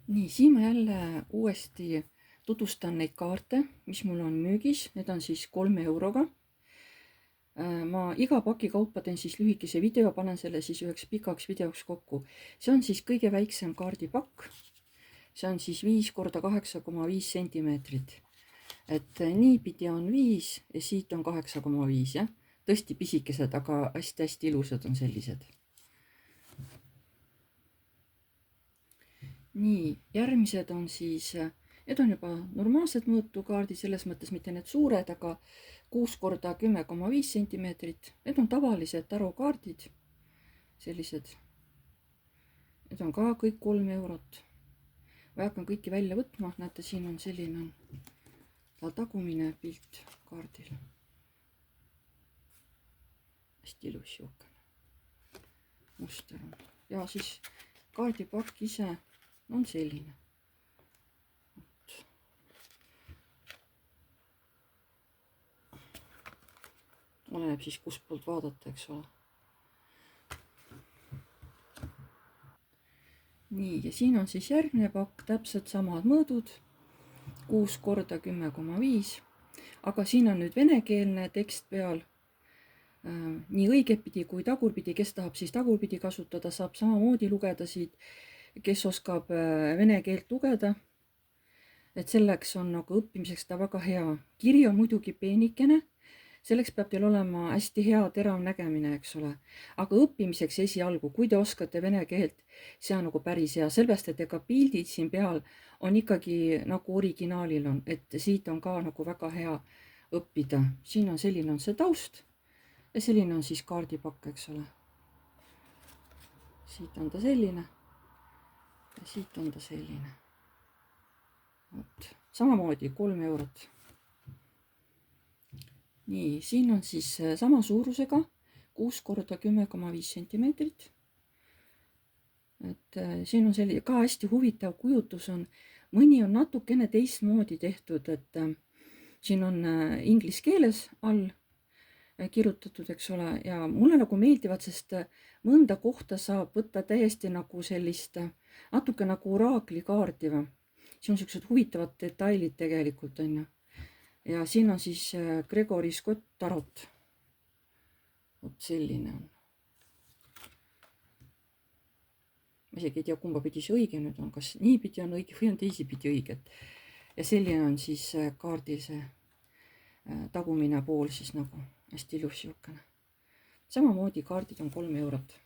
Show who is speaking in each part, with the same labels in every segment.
Speaker 1: Nii, siin ma jälle uuesti tutvustan neid kaarte, mis mul on müügis. Need on siis 3 euroga. Ma iga paki kaupa teen siis lühikese video, panen selle siis üheks pikaks videoks kokku. See on siis kõige väiksem kaardipakk. See on siis 5 korda 8,5 sentimeetrit. Et niipidi on 5 ja siit on 8,5, jah. Tõesti pisikesed, aga hästi-hästi ilusad on sellised. Nii, järgmised on siis, need on juba normaalsed mõõtukaardid, selles mõttes mitte need suured, aga 6 korda 10,5 sentimeetrit. Need on tavalised tarokaardid, sellised. Need on ka kõik 3 eurot. Ma ei hakkan kõiki välja võtma, näete, siin on selline tagumine pilt kaardil. Hästi ilus siukene muster on. Ja siis kaardipakk ise on selline. Oleneb siis kus poolt vaadata, eks ole. Nii, ja siin on siis järgmine pakk, täpselt samad mõõdud, 6 korda 10,5, aga siin on nüüd venekeelne tekst peal. Nii õigetpidi kui tagurpidi, kes tahab siis tagurpidi kasutada, saab samamoodi lugeda siit, kes oskab vene keelt lugeda. Et selleks on nagu õppimiseks ta väga hea. Kiri on muidugi peenikene, selleks peab teil olema hästi hea terav nägemine, eks ole. Aga õppimiseks esialgu, kui te oskate vene keelt, see on nagu päris hea. Selbest, et ega pildid siin peal on ikkagi nagu originaalil on, et siit on ka nagu väga hea õppida. Siin on selline on see taust ja selline on siis kaardipakk, eks ole. Siit on ta selline ja siit on ta selline. Samamoodi 3 eurot. Nii, siin on siis sama suurusega 6 korda 10,5 sentimeetrit. Et siin on selline ka hästi huvitav kujutus on. Mõni on natukene teistmoodi tehtud, et siin on inglise keeles all kirjutatud, eks ole, ja mulle nagu meeldivad, sest mõnda kohta saab võtta täiesti nagu sellist natuke nagu oraaklikaardi või. Siin on sellised huvitavad detailid tegelikult on ju. Ja siin on siis Gregory Scott tarot. Vot selline on. Ma isegi ei tea, kumba pidi see õige nüüd on, kas niipidi on õige või on teisipidi õige. Ja selline on siis kaardil see tagumine pool siis nagu hästi ilus siukene. Samamoodi kaardid on 3 eurot.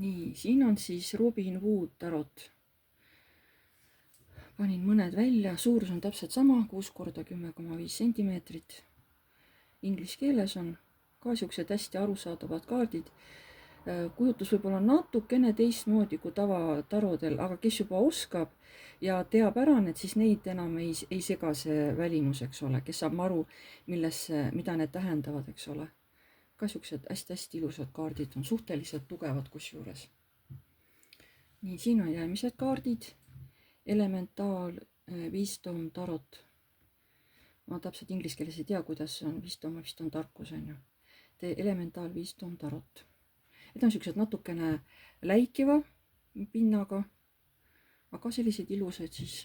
Speaker 1: Nii, siin on siis Robin Hood tarot. Panin mõned välja, suurus on täpselt sama, 6 korda 10,5 sentimeetrit. Inglise keeles on ka siuksed hästi arusaadavad kaardid. Kujutus võib-olla natukene teistmoodi kui tavatarodel, aga kes juba oskab ja teab ära, et siis neid enam ei sega see välimus, eks ole, kes saab aru, mida need tähendavad, eks ole. Ka siuksed hästi-hästi ilusad kaardid on, suhteliselt tugevad kusjuures. Nii, siin on järgmised kaardid. Elemental Wisdom tarot. Ma täpselt inglise keeles ei tea, kuidas see on. Wisdom vist on tarkus, on ju. Elemental Wisdom tarot. Need on siuksed natukene läikiva pinnaga, aga sellised ilusad siis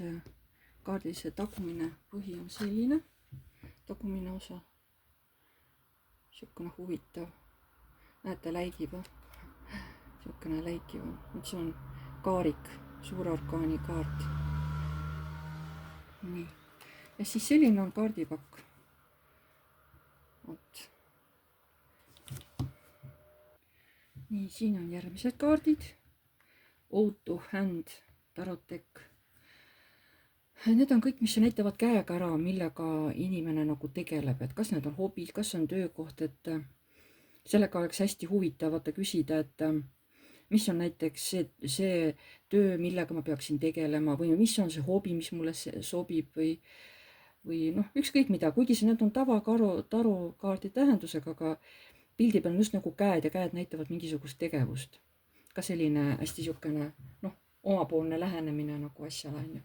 Speaker 1: kaardil see tagumine põhi on selline, tagumine osa. Siukene huvitav. Näete, läigib. Siukene läikiv on. Nüüd see on kaarik, suur arkaani kaart. Nii. Ja siis selline on kaardipakk. Vot. Nii, siin on järgmised kaardid. Out to hand tarotek. Need on kõik, mis näitavad käega ära, millega inimene nagu tegeleb, et kas need on hobid, kas on töökoht, et sellega oleks hästi huvitav küsida, et mis on näiteks see töö, millega ma peaksin tegelema või mis on see hobi, mis mulle sobib või noh, ükskõik mida, kuigi need on tarokaardi tähendusega, aga pildi peal on just nagu käed ja käed näitavad mingisugust tegevust. Ka selline hästi siukene, noh, omapoolne lähenemine nagu asjale on ju.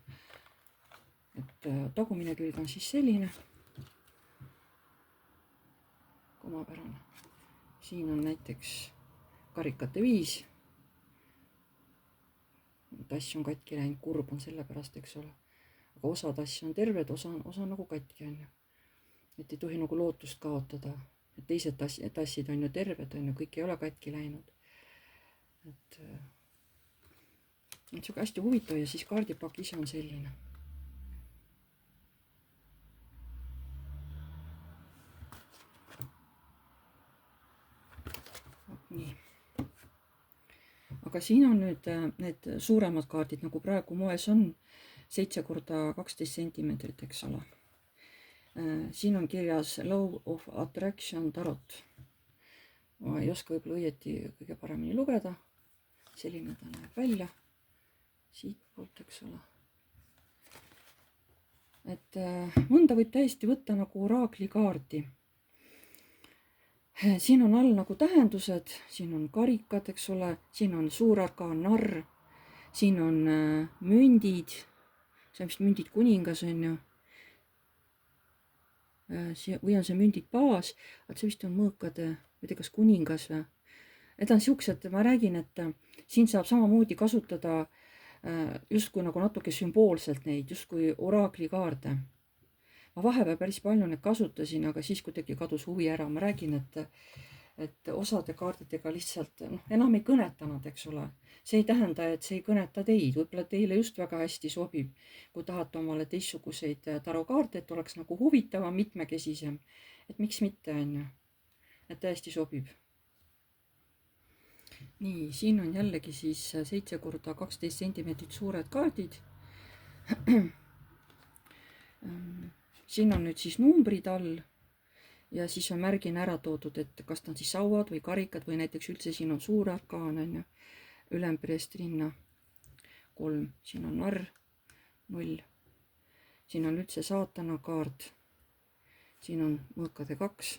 Speaker 1: Et tagumine külg on siis selline. Omapärane. Siin on näiteks karikate 5. tass on katki läinud, kurb on selle pärast, eks ole. Aga osa tasse on terved, osa nagu katki on ju. Et ei tohi nagu lootust kaotada, et teised tassid on ju terved, on ju, kõik ei ole katki läinud. Et siuke hästi huvitav ja siis kaardipakk ise on selline. Nii. Aga siin on nüüd need suuremad kaardid, nagu praegu moes on, 7x12 sentimeetrit, eks ole. Siin on kirjas Law of Attraction tarot. Ma ei oska võib-olla õieti kõige paremini lugeda. Selline ta näeb välja. Siit poolt, eks ole. Et mõnda võib täiesti võtta nagu oraakli kaardi. Siin on all nagu tähendused, siin on karikad, eks ole, siin on suurarkaan narr, siin on mündid, see on vist mündid kuningas, on ju. Või on see mündid baas, et see vist on mõõkade, ma ei tea, kas kuningas või. Need on siuksed, ma räägin, et siin saab samamoodi kasutada justkui nagu natuke sümboolselt neid, justkui oraakli kaarde. Ma vahepeal päris palju neid kasutasin, aga siis kuidagi kadus huvi ära. Ma räägin, et osade kaardidega lihtsalt enam ei kõneta nad, eks ole. See ei tähenda, et see ei kõneta teid. Võib-olla teile just väga hästi sobib, kui tahate omale teistsuguseid tarokaarte, et oleks nagu huvitavam, mitmekesisem. Et miks mitte, on ju. Et täiesti sobib. Nii, siin on jällegi siis 7x12 sentimeetrit suured kaardid. Siin on nüüd siis numbrid all ja siis on märgina ära toodud, et kas ta on siis sauad või karikad või näiteks üldse siin on suur arkaan, on ju, ülempreestrinna 3, siin on narr 0, siin on üldse saatana kaart, siin on mõõkade 2,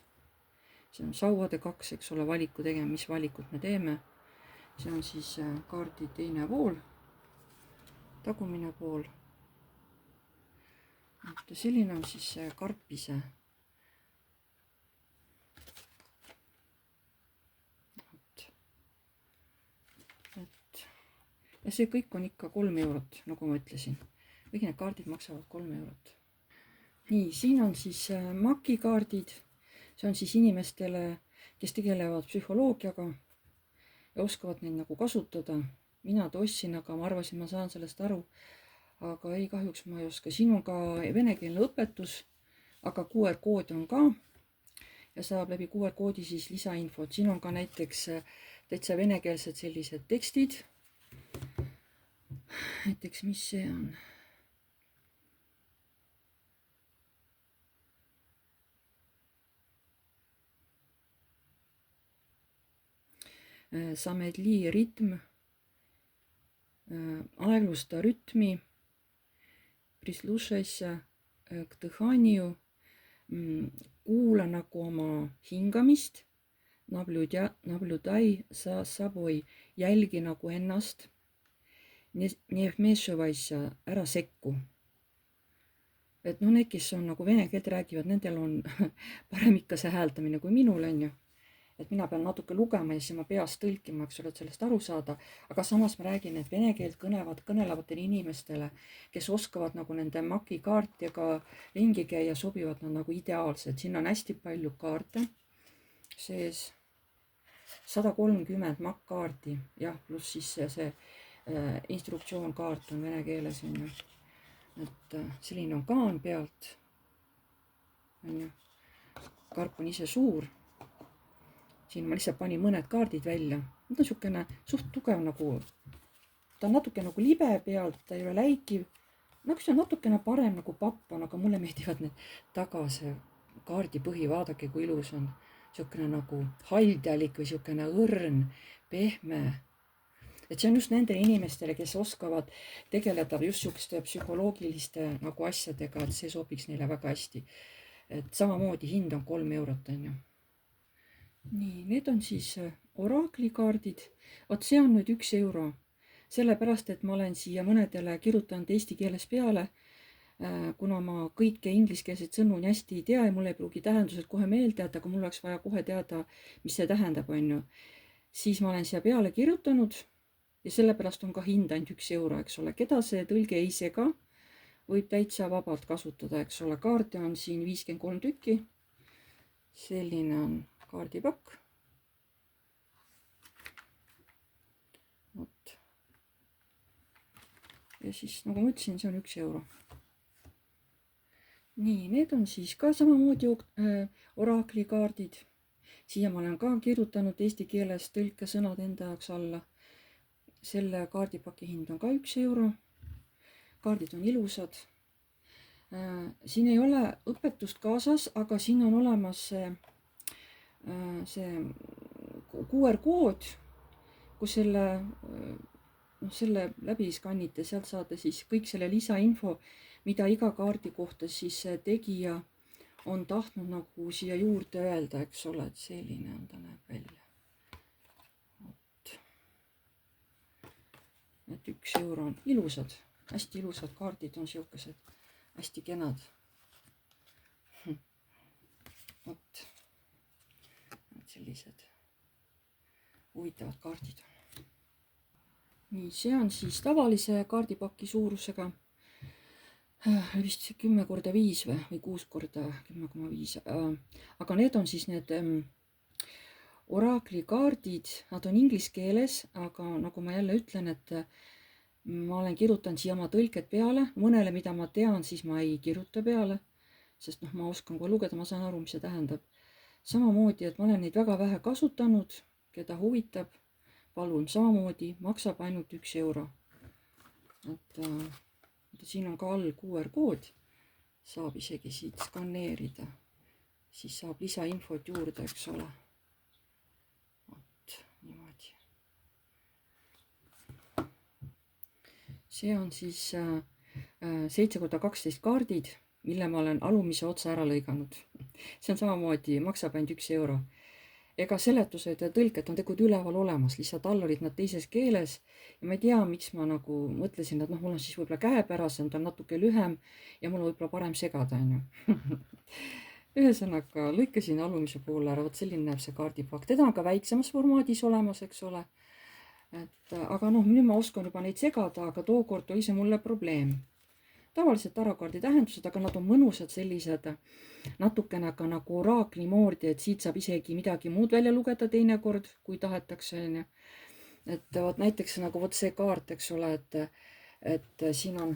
Speaker 1: siin on sauade 2, eks ole, valiku tegema, mis valikut me teeme, see on siis kaardi teine pool, tagumine pool. Et selline on siis karpise. Ja see kõik on ikka 3 eurot, nagu ma ütlesin. Kõik need kaardid maksavad 3 eurot. Nii, siin on siis makikaardid. See on siis inimestele, kes tegelevad psühholoogiaga ja oskavad neid nagu kasutada. Mina ta ostsin, aga ma arvasin, ma saan sellest aru. Aga ei, kahjuks ma ei oska. Siin on ka venekeelne õpetus, aga QR-kood on ka ja saab läbi QR-koodi siis lisainfot. Siin on ka näiteks täitsa venekeelsed sellised tekstid. Näiteks, mis see on? Samedli ritm, aeglusta rütmi, прислушайся к дыханию, kuula nagu oma hingamist, naблюдай за собой, jälgi nagu ennast, не вмешивайся, ära sekku. Et need, kes on nagu vene keelt räägivad, nendel on parem ikka see hääldamine kui minul, on ju. Et mina pean natuke lugema ja siis ma peast tõlkima, eks ole, et sellest aru saada. Aga samas ma räägin, et vene keelt kõnelevatele inimestele, kes oskavad nagu nende makikaartidega ringi käia, sobivad nad nagu ideaalselt. Siin on hästi palju kaarte sees, 130 makkaardi, jah, pluss siis see instruktsioonkaart on vene keeles, on ju. Et selline on kaan pealt, on ju. Karp on ise suur. Siin ma lihtsalt panin mõned kaardid välja. Need on siukene suht tugev nagu, ta on natuke nagu libe pealt, ta ei ole läikiv. Nagu see on natukene parem nagu papp on, aga mulle meeldivad need tagase kaardi põhi, vaadake kui ilus on. Siukene nagu haldjalik või siukene õrn, pehme. Et see on just nendele inimestele, kes oskavad tegeleda just siukeste psühholoogiliste nagu asjadega, et see sobiks neile väga hästi. Et samamoodi hind on 3 eurot, on ju. Nii, need on siis oraakli-kaardid. Vot see on nüüd 1 euro. Sellepärast, et ma olen siia mõnedele kirjutanud eesti keeles peale, kuna ma kõike ingliskeelseid sõnu nii hästi ei tea ja mul ei pruugi tähendused kohe meelde, aga mul oleks vaja kohe teada, mis see tähendab, on ju. Siis ma olen siia peale kirjutanud ja sellepärast on ka hind ainult 1 euro, eks ole. Keda see tõlge ei sega, võib täitsa vabalt kasutada, eks ole. Kaarte on siin 53 tükki. Selline on kaardipakk. Vot. Ja siis, nagu ma ütlesin, see on 1 euro. Nii, need on siis ka samamoodi oraklikaardid. Siia ma olen ka kirjutanud eesti keeles tõlkesõnad enda jaoks alla. Selle kaardipaki hind on ka 1 euro. Kaardid on ilusad. Siin ei ole õpetust kaasas, aga siin on olemas see QR-kood, kus selle läbi skannite, sealt saate siis kõik selle lisainfo, mida iga kaardi kohta siis tegija on tahtnud nagu siia juurde öelda, eks ole, et selline on ta näeb välja. Et 1 euro on ilusad, hästi ilusad kaardid on siukesed, hästi kenad. Vot, sellised huvitavad kaardid on. Nii, see on siis tavalise kaardipaki suurusega. Vist 10x5 või 6x10,5. Aga need on siis need oraklikaardid, nad on inglise keeles, aga nagu ma jälle ütlen, et ma olen kirjutanud siia oma tõlked peale. Mõnele, mida ma tean, siis ma ei kirjuta peale, sest ma oskan kohe lugeda, ma saan aru, mis see tähendab. Samamoodi, et ma olen neid väga vähe kasutanud, keda huvitab, palun, samamoodi maksab ainult 1 euro. Et siin on ka all QR-kood, saab isegi siit skanneerida, siis saab lisainfot juurde, eks ole. Vot, niimoodi. See on siis 7x12 kaardid, mille ma olen alumise otsa ära lõiganud. See on samamoodi, maksab ainult 1 euro. Ega seletused ja tõlked on tegelikult üleval olemas, lihtsalt all olid nad teises keeles ja ma ei tea, miks ma nagu mõtlesin, et mul on siis võib-olla käepärasem, ta on natuke lühem ja mul on võib-olla parem segada, on ju. Ühesõnaga, lõikasin alumise poole ära, vot selline näeb see kaardipakk. Teda on ka väiksemas formaadis olemas, eks ole. Aga nüüd ma oskan juba neid segada, aga tookord oli see mulle probleem. Tavaliselt tarakaardi tähendused, aga nad on mõnusad sellised, natukene ka nagu oraakli moodi, et siit saab isegi midagi muud välja lugeda teinekord, kui tahetakse, on ju. Et vot näiteks nagu vot see kaart, eks ole, et siin on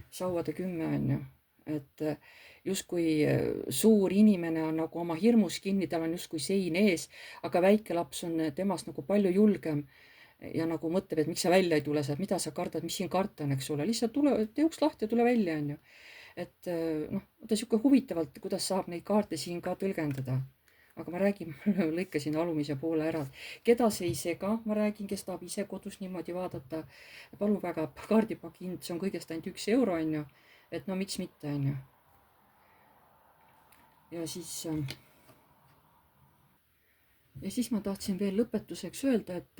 Speaker 1: sauade 10, on ju. Et justkui suur inimene on nagu oma hirmus kinni, tal on justkui sein ees, aga väike laps on temast nagu palju julgem. Ja nagu mõtleb, et miks sa välja ei tule sealt, mida sa kardad, mis siin karta on, eks ole, lihtsalt tule, tee uks lahti ja tule välja, on ju. Et ta siuke huvitavalt, kuidas saab neid kaarte siin ka tõlgendada. Aga ma räägin, lõikasin alumise poole ära. Keda see ei sega, ma räägin, kes tahab ise kodus niimoodi vaadata. Palun väga, kaardipaki hind, see on kõigest ainult 1 euro, on ju. Et no miks mitte, on ju. Ja siis ma tahtsin veel lõpetuseks öelda, et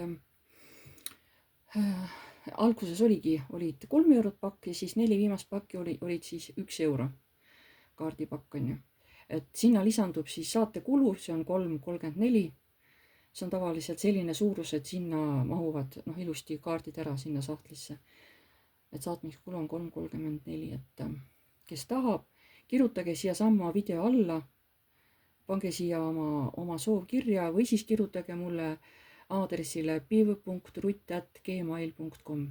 Speaker 1: alguses olid 3 eurot pakk ja siis 4 viimast pakki olid siis 1 euro kaardipakk, on ju. Et sinna lisandub siis saatekulu, see on 3,34. See on tavaliselt selline suurus, et sinna mahuvad ilusti kaardid ära sinna sahtlisse. Et saatmiskulu on 3,34, et kes tahab, kirjutage siia samma video alla, pange siia oma soov kirja või siis kirjutage mulle aadressile piv.rutt@gmail.com.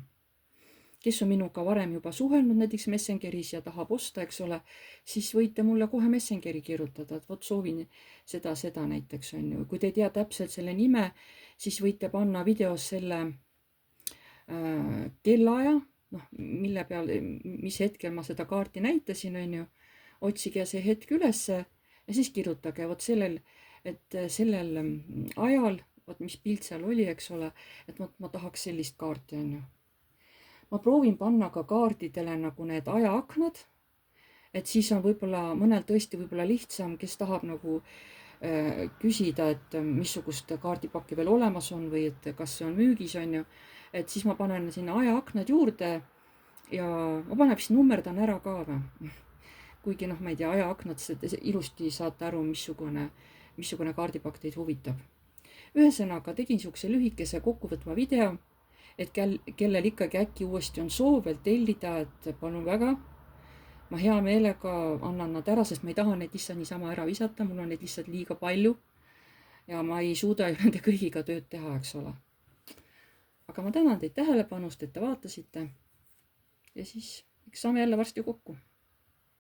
Speaker 1: Kes on minuga varem juba suhelnud näiteks Messengeris ja tahab osta, eks ole, siis võite mulle kohe Messengeri kirjutada, et vot soovin seda näiteks, on ju. Kui te ei tea täpselt selle nime, siis võite panna videos selle kellaaja, mille peal, mis hetkel ma seda kaarti näitasin, on ju. Otsige see hetk ülesse ja siis kirjutage vot sellel ajal, vot mis pilt seal oli, eks ole, et ma tahaks sellist kaarti, on ju. Ma proovin panna ka kaardidele nagu need ajaaknad, et siis on võib-olla mõnel tõesti võib-olla lihtsam, kes tahab nagu küsida, et missugust kaardipakki veel olemas on või et kas see on müügis, on ju. Et siis ma panen sinna ajaaknad juurde ja ma panen vist nummerdan ära ka või. Kuigi ma ei tea, ajaaknad ilusti saate aru, missugune kaardipakk teid huvitab. Ühesõnaga tegin siukse lühikese kokkuvõtva video, et kellel ikkagi äkki uuesti on soov veel tellida, et palun väga, ma hea meelega annan nad ära, sest ma ei taha neid lihtsalt niisama ära visata, mul on neid lihtsalt liiga palju ja ma ei suuda ju nende kõigiga tööd teha, eks ole. Aga ma tänan teid tähelepanust, et te vaatasite ja siis eks saame jälle varsti kokku.